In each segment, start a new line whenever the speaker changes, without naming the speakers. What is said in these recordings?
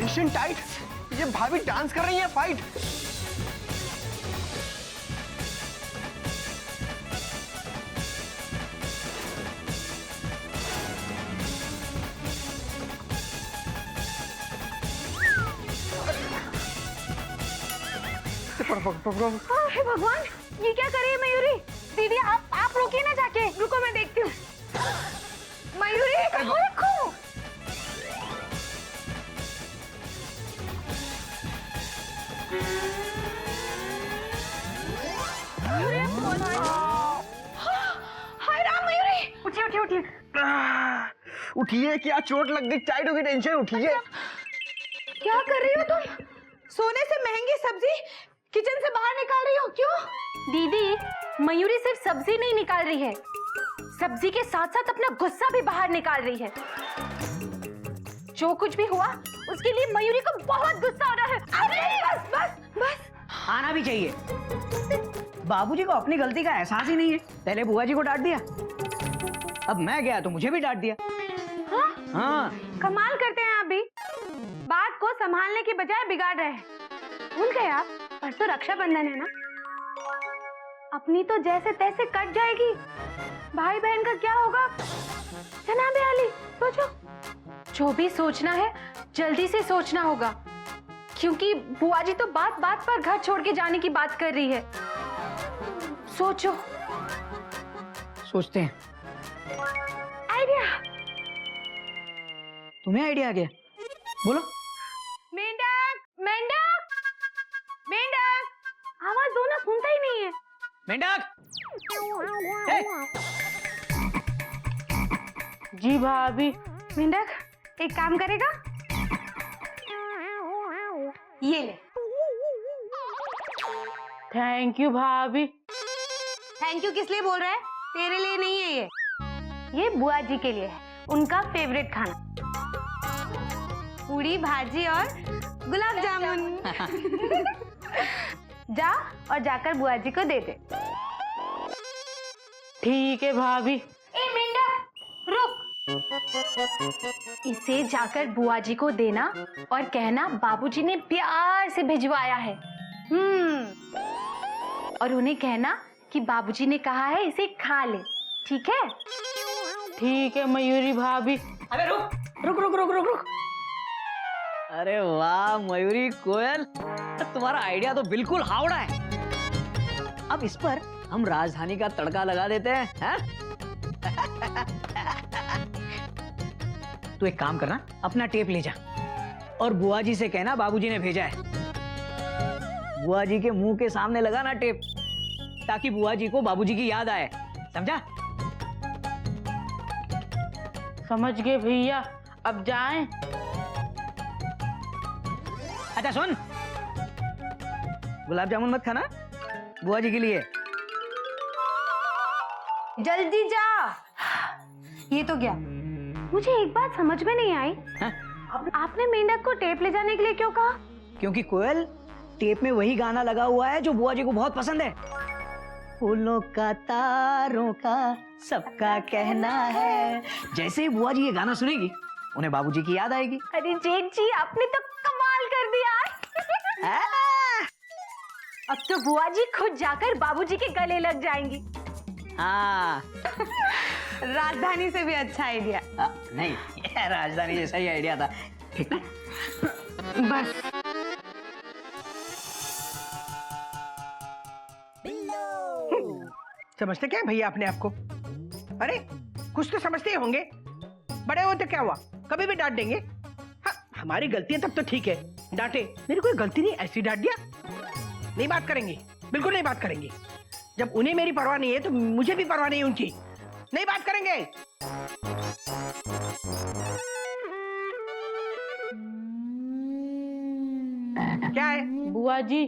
Tension tight, ये भाभी dance कर रही है फाइट।
हे भगवान, ये क्या कर रही है मयूरी? दीदी आप रोकिए ना, जाके रुको, मैं देखती हूँ। मयूरी रुको। हाय राम मयूरी, उठिए उठिए उठिए।
उठिए, क्या चोट लग गई? टाइट होगी टेंशन, उठिए।
क्या कर रही हो तुम? सोने से महंगी सब्जी किचन से बाहर निकाल रही हो, क्यों?
दीदी, मयूरी सिर्फ सब्जी नहीं निकाल रही है, सब्जी के साथ साथ अपना गुस्सा भी बाहर निकाल रही है। जो कुछ भी हुआ उसके लिए मयूरी को बहुत गुस्सा हो रहा है।
अरे बस बस बस,
आना भी चाहिए। बाबूजी को अपनी गलती का एहसास ही नहीं है। पहले बुआ जी को डांट दिया, अब मैं गया तो मुझे भी डांट दिया। हाँ,
कमाल करते हैं आप भी, बात को संभालने की बजाय बिगाड़ रहे हैं। भूल गए आप, परसों रक्षाबंधन है ना? अपनी तो जैसे तैसे कट जाएगी, भाई बहन का क्या होगा? जनाबे आली, सोचो।
जो भी सोचना है जल्दी से सोचना होगा, क्योंकि बुआ जी तो बात बात पर घर छोड़ के जाने की बात कर रही है। सोचो।
सोचते हैं।
आइडिया।
तुम्हें आइडिया आ गया? बोलो।
मेंढक मेंढक मेंढक, आवाज दो ना, सुनता ही नहीं है।
मेंढक!
जी भाभी। मेंढक एक काम करेगा, ये ले।
थैंक यू भाभी।
थैंक यू किस लिए बोल रहा है? तेरे लिए नहीं है ये बुआ जी के लिए है, उनका फेवरेट खाना, पूरी भाजी और गुलाब जामुन। जा और जाकर बुआ जी को दे दे।
ठीक है भाभी।
ए मेंढक, रुक। इसे जाकर बुआ जी को देना और कहना बाबूजी ने प्यार से भिजवाया है। और उन्हें कहना कि बाबूजी ने कहा है इसे खा ले, ठीक है?
ठीक है मयूरी भाभी।
अबे रुक रुक रुक रुक रुक रुक। अरे वाह मयूरी, कोयल, तुम्हारा आइडिया तो बिल्कुल हावड़ा है। अब इस पर हम राजधानी का तड़का लगा देते हैं, तू एक काम करना, अपना टेप ले जा और बुआ जी से कहना बाबूजी ने भेजा है। बुआ जी के मुंह के सामने लगाना टेप, ताकि बुआ जी को बाबूजी की याद आए, समझा?
समझ गए भैया, अब जाएं?
अच्छा सुन, गुलाब जामुन मत खाना, बुआ जी के लिए।
जल्दी जा। ये तो क्या? मुझे एक बात समझ में नहीं आई। आपने मेंढक को टेप ले जाने के लिए क्यों कहा?
क्योंकि कोयल, टेप में वही गाना लगा हुआ है जो बुआ जी को बहुत पसंद है। फूलों का तारों का सबका कहना है। जैसे ही बुआ जी ये गाना सुनेगी, उन्हें बाबूजी की याद आएगी।
अरे जेठ जी, आपने तो कमाल कर दिया।
अब तो बुआ जी खुद जाकर बाबूजी के गले लग जाएंगी।
हाँ।
राजधानी से भी अच्छा आइडिया।
नहीं, ये राजधानी जैसा ही आइडिया था, ठीक है?
बस
समझते क्या है भैया अपने आप को? अरे कुछ तो समझते ही होंगे, बड़े हो तो क्या हुआ, कभी भी डांट देंगे। हाँ, हमारी गलती है तब तो ठीक है, डांटे। मेरी कोई गलती नहीं, ऐसी डांट दिया। नहीं बात करेंगे, बिल्कुल नहीं बात करेंगे। जब उन्हें मेरी परवाह नहीं है तो मुझे भी परवाह नहीं उनकी। नहीं बात करेंगे। क्या है?
बुआ जी,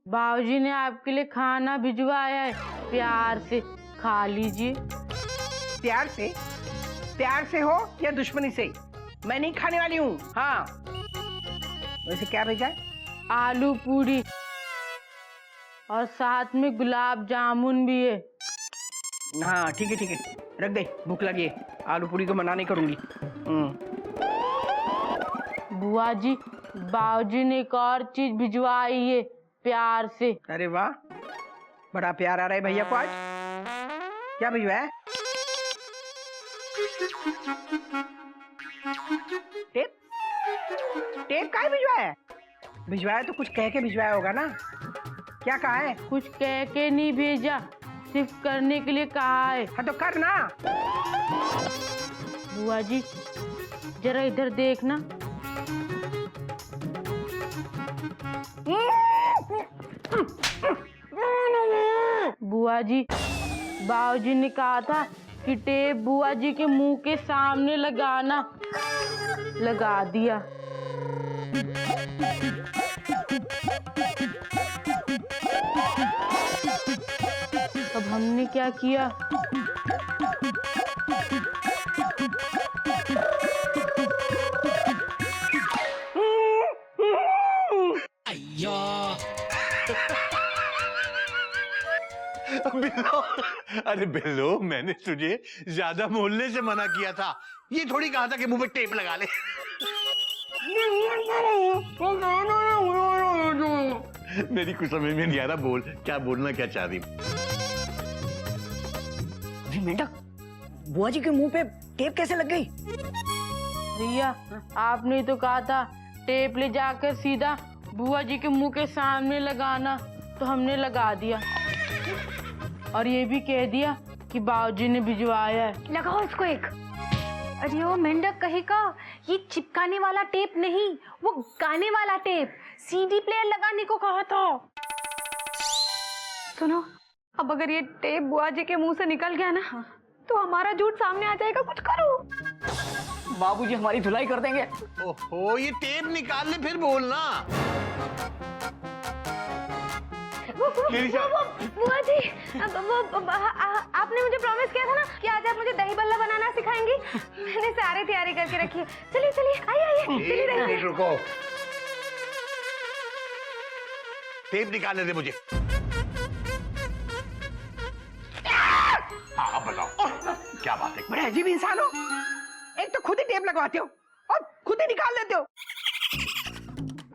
बाबूजी ने आपके लिए खाना भिजवाया है, प्यार से खा लीजिए।
प्यार से? प्यार से हो या दुश्मनी से, मैं नहीं खाने वाली हूँ। हाँ, वैसे क्या भेजा है?
आलू पूरी और साथ में गुलाब जामुन भी है।
हाँ ठीक है ठीक है, रख दे, भूख लगी है, आलू पूरी को मना नहीं करूंगी।
बुआ जी, बाबूजी ने एक और चीज भिजवाई है प्यार से।
अरे वाह, बड़ा प्यार आ रहा है भैया को आज। क्या भिजवाया? टेप? टेप काहे भिजवाया है? भिजवाया तो कुछ कह के भिजवाया होगा ना। क्या कहा है?
कुछ कह के नहीं भेजा, सिर्फ करने के लिए कहा है।
हाँ तो कर ना।
बुआ जी जरा इधर देखना। बुआ जी, बाबूजी ने कहा था कि टेप बुआ जी के मुंह के सामने लगाना, लगा दिया। अब हमने क्या किया?
बिल्लो, अरे बिल्लो, मैंने तुझे ज्यादा बोलने से मना किया था। ये थोड़ी कहा था कि मुंह पे टेप लगा ले। मेरी कुछ समझ में नहीं आ रहा, बोल क्या बोलना क्या चाह रही।
मेंढक, बुआ जी के मुंह पे टेप कैसे लग गई?
भैया आपने तो कहा था टेप ले जाकर सीधा बुआ जी के मुंह के सामने लगाना, तो हमने लगा दिया और ये भी कह दिया कि बाबूजी ने भिजवाया है।
लगाओ इसको एक।
अरे वो मेंढक कहेगा, ये चिपकाने वाला टेप नहीं, वो गाने वाला टेप, सीडी प्लेयर लगाने को कहा था।
सुनो, अब अगर ये टेप बुआ जी के मुंह से निकल गया ना, तो हमारा झूठ सामने आ जाएगा। कुछ करो।
बाबूजी हमारी धुलाई कर देंगे।
ओहो, ये टेप निकाल ले फिर बोलना।
बुआ जी, आपने मुझे प्रॉमिस किया था ना कि आज आप मुझे दही बल्ला बनाना सिखाएंगी। मैंने सारी तैयारी करके रखी है। चलिए चलिए, आइए चलिए दही।
रुको, टेप निकालने दे मुझे। हाँ अब बताओ क्या बात है।
बड़े अजीब इंसान हो। एक तो खुद ही टेप लगवाते हो और खुद ही निकाल लेते हो।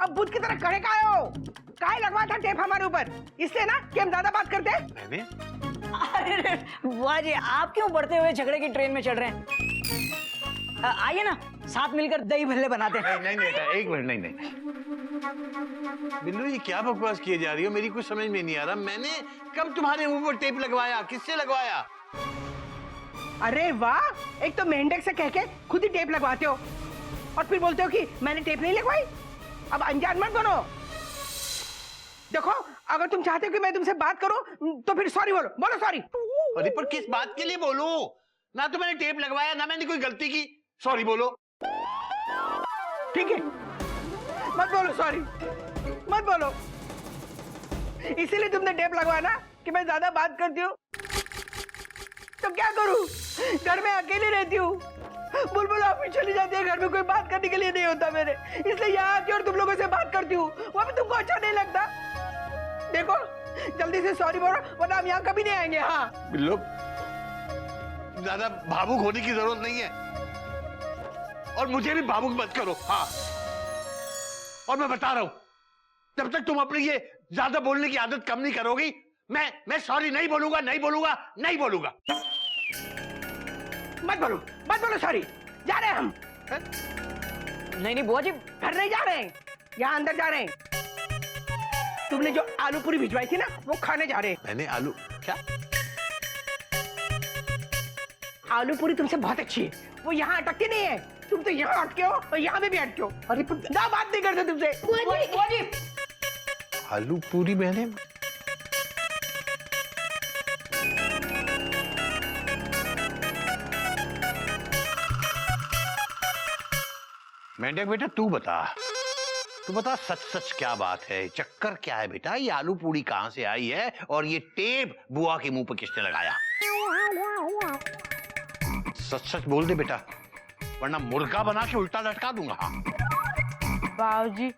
अब बुद्ध की तरह खड़े काहे हो? काहे लगवा था टेप हमारे ऊपर? इससे ना कि हम ज्यादा बात करते हैं।
मैंने?
अरे बुआ जी, आप क्यों बढ़ते हुए झगड़े की ट्रेन में चढ़ रहे हैं? आइए ना, साथ मिलकर दही भल्ले बनाते हैं।
नहीं बेटा, एक मिनट। नहीं बिल्लू, ये क्या बकवास किए जा रही हो? मेरी कुछ समझ में नहीं आ रहा। मैंने कब तुम्हारे मुंह पर टेप लगवाया? किससे लगवाया?
अरे वाह, एक तो मेंढक से कह के खुद ही टेप लगवाते हो और फिर बोलते हो कि मैंने टेप नहीं लगवाई। अब अनजान मत बनो। देखो, अगर तुम चाहते हो कि मैं तुमसे बात करूं तो फिर सॉरी बोलो। बोलो सॉरी।
अरे पर किस बात के लिए बोलूं? ना तो मैंने टेप लगवाया, ना मैंने कोई गलती की। सॉरी बोलो।
ठीक है, मत बोलो सॉरी, मत बोलो। इसीलिए तुमने टेप लगवाया ना कि मैं ज्यादा बात करती हूँ। तो क्या करूं? घर में अकेली रहती हूँ। बुलबुल ऑफिस चली जाती है, घर में कोई बात करने के लिए नहीं होता मेरे, इसलिए यहाँ आती हूँ और तुम लोगों से बात करती हूँ। वो भी तुमको अच्छा नहीं लगता। देखो, जल्दी से सॉरी बोलो वरना हम यहाँ कभी नहीं आएंगे। हाँ
बिल्लो, ज्यादा भावुक होने की जरूरत नहीं है और मुझे भी भावुक मत करो। हाँ, और मैं बता रहा हूं, जब तक तुम अपनी ये ज्यादा बोलने की आदत कम नहीं करोगी, मैं सॉरी नहीं बोलूंगा, नहीं बोलूंगा, नहीं बोलूंगा। मत बोलो सॉरी। जा रहे हैं हम।
नहीं बुआ जी,
घर नहीं जा रहे हैं, यहाँ अंदर जा रहे हैं। तुमने जो आलू पूरी भिजवाई थी ना, वो खाने जा रहे हैं।
मैंने आलू क्या?
आलू पूरी तुमसे बहुत अच्छी है, वो यहाँ अटकती नहीं है। तुम तो यहाँ अटके हो और यहाँ पे भी अटके हो। अरे ना बात नहीं करते तुमसे। बुआ जी।
आलू पूरी मैंने? मेंढक बेटा, तू बता सच सच क्या बात है? चक्कर क्या है बेटा? ये आलू पूरी कहां से आई है और ये टेप बुआ के मुंह पे किसने लगाया? सच बोल दे बेटा, वरना मुर्गा बना के उल्टा लटका दूंगा।
बाबूजी,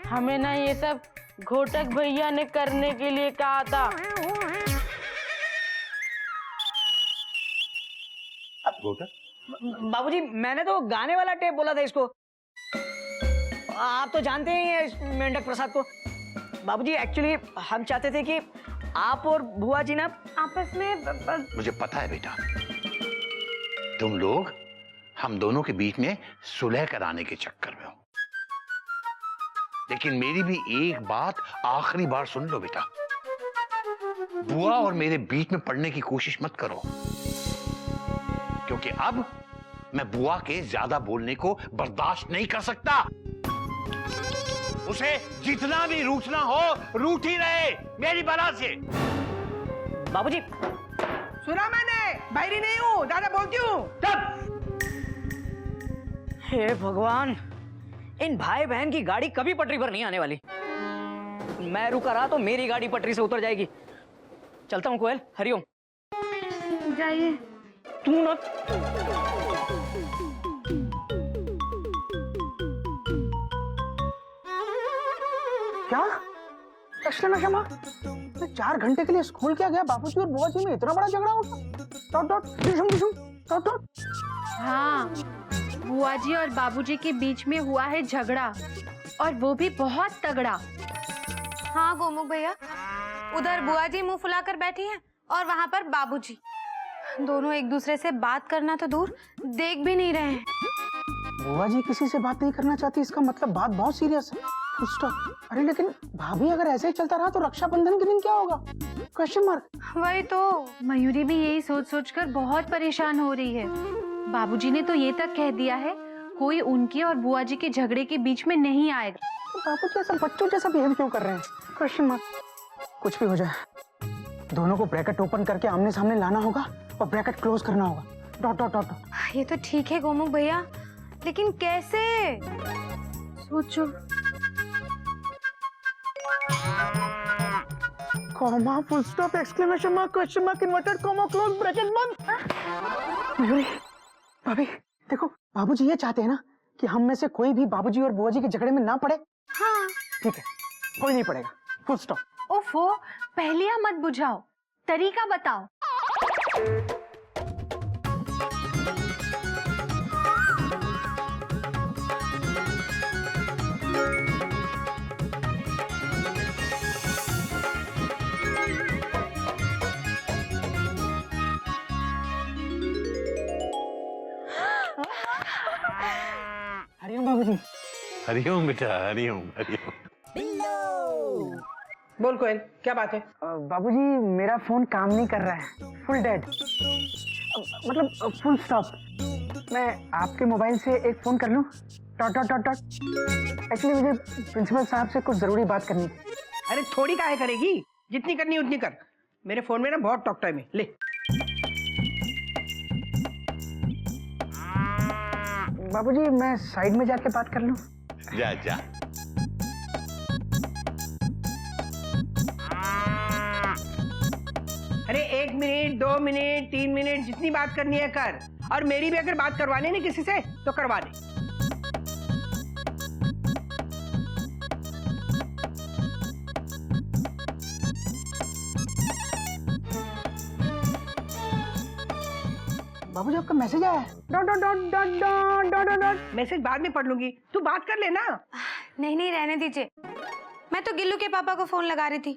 हमें ना ये सब घोटक भैया ने करने के लिए कहा था।
घोटक?
बाबूजी, मैंने तो गाने वाला टेप बोला था इसको। आप तो जानते ही हैं मेंढक प्रसाद को। बाबूजी एक्चुअली हम चाहते थे कि आप और बुआ जी ना
आपस में
मुझे पता है बेटा, तुम लोग हम दोनों के बीच में सुलह कराने के चक्कर में हो, लेकिन मेरी भी एक बात आखिरी बार सुन लो बेटा, बुआ और मेरे बीच में पड़ने की कोशिश मत करो, क्योंकि अब मैं बुआ के ज्यादा बोलने को बर्दाश्त नहीं कर सकता। उसे जितना भी रूठना हो रूठ ही रहे मेरी बला से।
बाबूजी
सुना मैंने, बाहरी नहीं हूँ, दादा बोलती हूँ।
तब हे भगवान, इन भाई बहन की गाड़ी कभी पटरी पर नहीं आने वाली। मैं रुका रहा तो मेरी गाड़ी पटरी से उतर जाएगी। चलता हूँ कोयल, हरिओम।
जाइए।
तू ना
क्या एक्सक्लेमेशन मार्क? मैं 4 घंटे के लिए स्कूल क्या गया, बाबूजी और बुआ जी में इतना बड़ा झगड़ा हो गया? डॉट डॉट डिशुम डिशुम डॉट डॉट।
हाँ, बुआ जी और बाबूजी के बीच में हुआ है झगड़ा, और वो भी बहुत तगड़ा।
हाँ गोमुख भैया, उधर बुआ जी मुंह फुलाकर बैठी हैं और वहाँ पर बाबूजी। दोनों एक दूसरे से बात करना तो दूर, देख भी नहीं रहे हैं।
बुआ जी किसी से बात नहीं करना चाहती, इसका मतलब बात बहुत सीरियस है। Full stop. अरे लेकिन भाभी, अगर ऐसे ही चलता रहा तो रक्षाबंधन के दिन क्या होगा? Question mark.
वही तो, मयूरी भी यही सोच सोचकर बहुत परेशान हो रही है। बाबूजी ने तो ये तक कह दिया है, कोई उनकी और बुआ जी के झगड़े के बीच में नहीं आएगा।
तो बाबूजी ऐसा बच्चों जैसा बिहेव क्यों कर रहे हैं? Question mark. कुछ भी हो जाए, दोनों को ब्रैकेट ओपन करके आमने सामने लाना होगा और ब्रैकेट क्लोज करना होगा। Dot dot dot.
ये तो ठीक है गोमुख भैया, लेकिन कैसे?
सोचो।
Comma, full stop, exclamation mark, question mark, inverted comma, close bracket बंद। मयूरी, भाभी देखो, बाबूजी ये चाहते हैं ना कि हम में से कोई भी बाबूजी और बुआ जी के झगड़े में ना पड़े।
हाँ।
ठीक है, कोई नहीं पड़ेगा। Full stop.
ओफो, पहलिया मत बुझाओ, तरीका बताओ।
हरिओम बाबूजी।
हरिओम बेटा, हरिओम हरिओम।
बोल कोयल, क्या बात है?
बाबूजी मेरा फोन काम नहीं कर रहा है, फुल डेड, मतलब फुल स्टॉप। मैं आपके मोबाइल से एक फोन कर लूं? Dot dot dot dot. Actually मुझे प्रिंसिपल साहब से कुछ जरूरी बात करनी है।
अरे थोड़ी काहे करेगी, जितनी करनी उतनी कर। मेरे फोन में ना बहुत टॉक टाइम है, ले।
बाबूजी मैं साइड में जाके बात कर लूं?
जा जा।
अरे 1 मिनट, 2 मिनट, 3 मिनट, जितनी बात करनी है कर। और मेरी भी अगर बात करवानी है ना किसी से तो करवा दे।
बाबूजी आपका मैसेज आया है। Dot dot dot dot dot dot dot dot.
Message बाद में पढ़ लूंगी, तू बात कर लेना।
नहीं नहीं, रहने दीजिए। मैं तो गिल्लू के पापा को फोन लगा रही थी,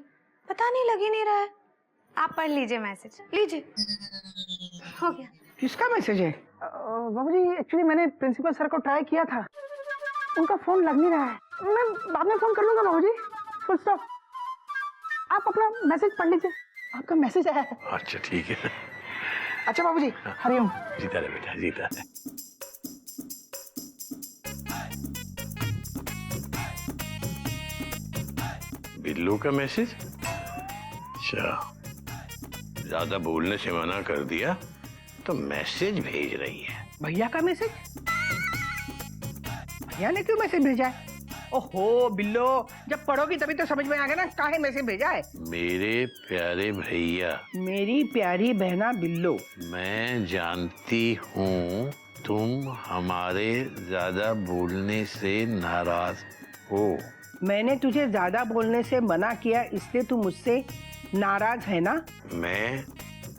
पता नहीं लग ही नहीं रहा है। आप पढ़ लीजिए मैसेज, लीजिए। हो गया।
किसका मैसेज है?
बाबूजी एक्चुअली मैंने प्रिंसिपल सर को ट्राई किया था, उनका फोन लग नहीं रहा है। मैं बाद में फोन कर लूंगा बाबूजी। Full stop. आप अपना मैसेज पढ़ लीजिए, आपका मैसेज आया है।
अच्छा ठीक है।
अच्छा बाबूजी, हरिओम।
जीता रहे बेटा, जीता रहे। बिल्लू का मैसेज? अच्छा, ज्यादा बोलने से मना कर दिया तो मैसेज भेज रही है।
भैया का मैसेज? भैया ने क्यों मैसेज भेजा है? ओहो बिल्लो, जब पढ़ोगी तभी तो समझ में आ गया ना काहे मैसेज भेजा है।
मेरे प्यारे भैया,
मेरी प्यारी बहना बिल्लो,
मैं जानती हूँ तुम हमारे ज्यादा बोलने से नाराज हो।
मैंने तुझे ज्यादा बोलने से मना किया इसलिए तू मुझसे नाराज है ना?
मैं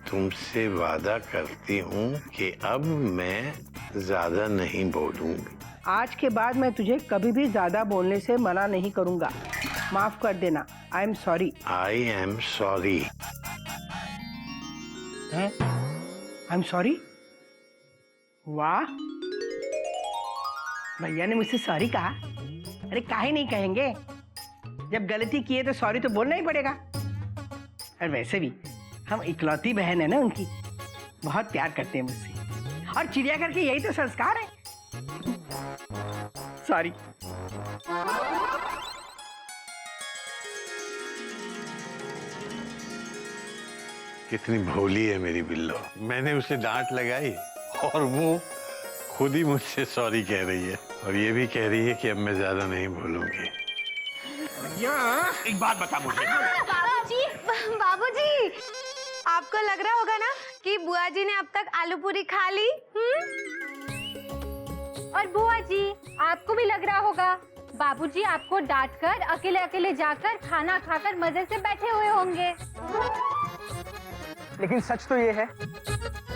तुमसे वादा करती हूँ कि अब मैं ज्यादा नहीं बोलूंगी।
आज के बाद मैं तुझे कभी भी ज्यादा बोलने से मना नहीं करूंगा। माफ कर देना। I am sorry.
I am sorry.
I am sorry. वाह, भैया ने मुझसे सॉरी कहा। अरे काहे नहीं कहेंगे, जब गलती की है तो सॉरी तो बोलना ही पड़ेगा। और वैसे भी हम इकलौती बहन है ना उनकी, बहुत प्यार करते हैं मुझसे। और चिड़ियाघर के यही तो संस्कार है। सॉरी।
कितनी भोली है मेरी बिल्लो। मैंने उसे डांट लगाई और वो खुद ही मुझसे सॉरी कह रही है, और ये भी कह रही है कि अब मैं ज्यादा नहीं भूलूंगी। एक बात बता मुझे।
बाबूजी, आपको लग रहा होगा ना कि बुआ जी ने अब तक आलू पूरी खा ली?
और बुआ जी, आपको भी लग रहा होगा बाबूजी आपको डांटकर अकेले अकेले जाकर खाना खाकर मजे से बैठे हुए होंगे।
लेकिन सच तो ये है,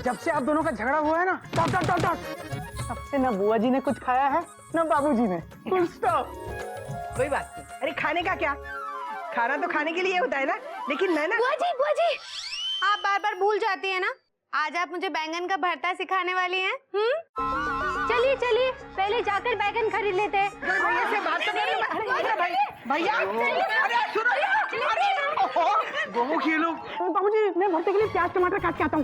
जब से आप दोनों का झगड़ा हुआ है ना, तब से ना बुआ जी ने कुछ खाया है ना बाबूजी ने। Full stop.
कोई बात नहीं। अरे खाने का क्या, खाना तो खाने के लिए होता है ना। लेकिन मैं ना
बुआ जी, आप बार बार भूल जाती है ना। आज आप मुझे बैंगन का भरता सिखाने वाली हैं।
चलिए चलिए, पहले जाकर बैगन खरीद लेते हैं।
भैया से बात तो करें। भैया अरे सुनो, अरे वो खेलो।
बाबूजी, मैं भरते के लिए प्याज टमाटर काट के आता हूँ।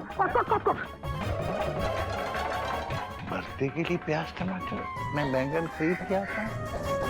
भरते के लिए प्याज टमाटर मैं बैंगन खरीद के आता हूँ।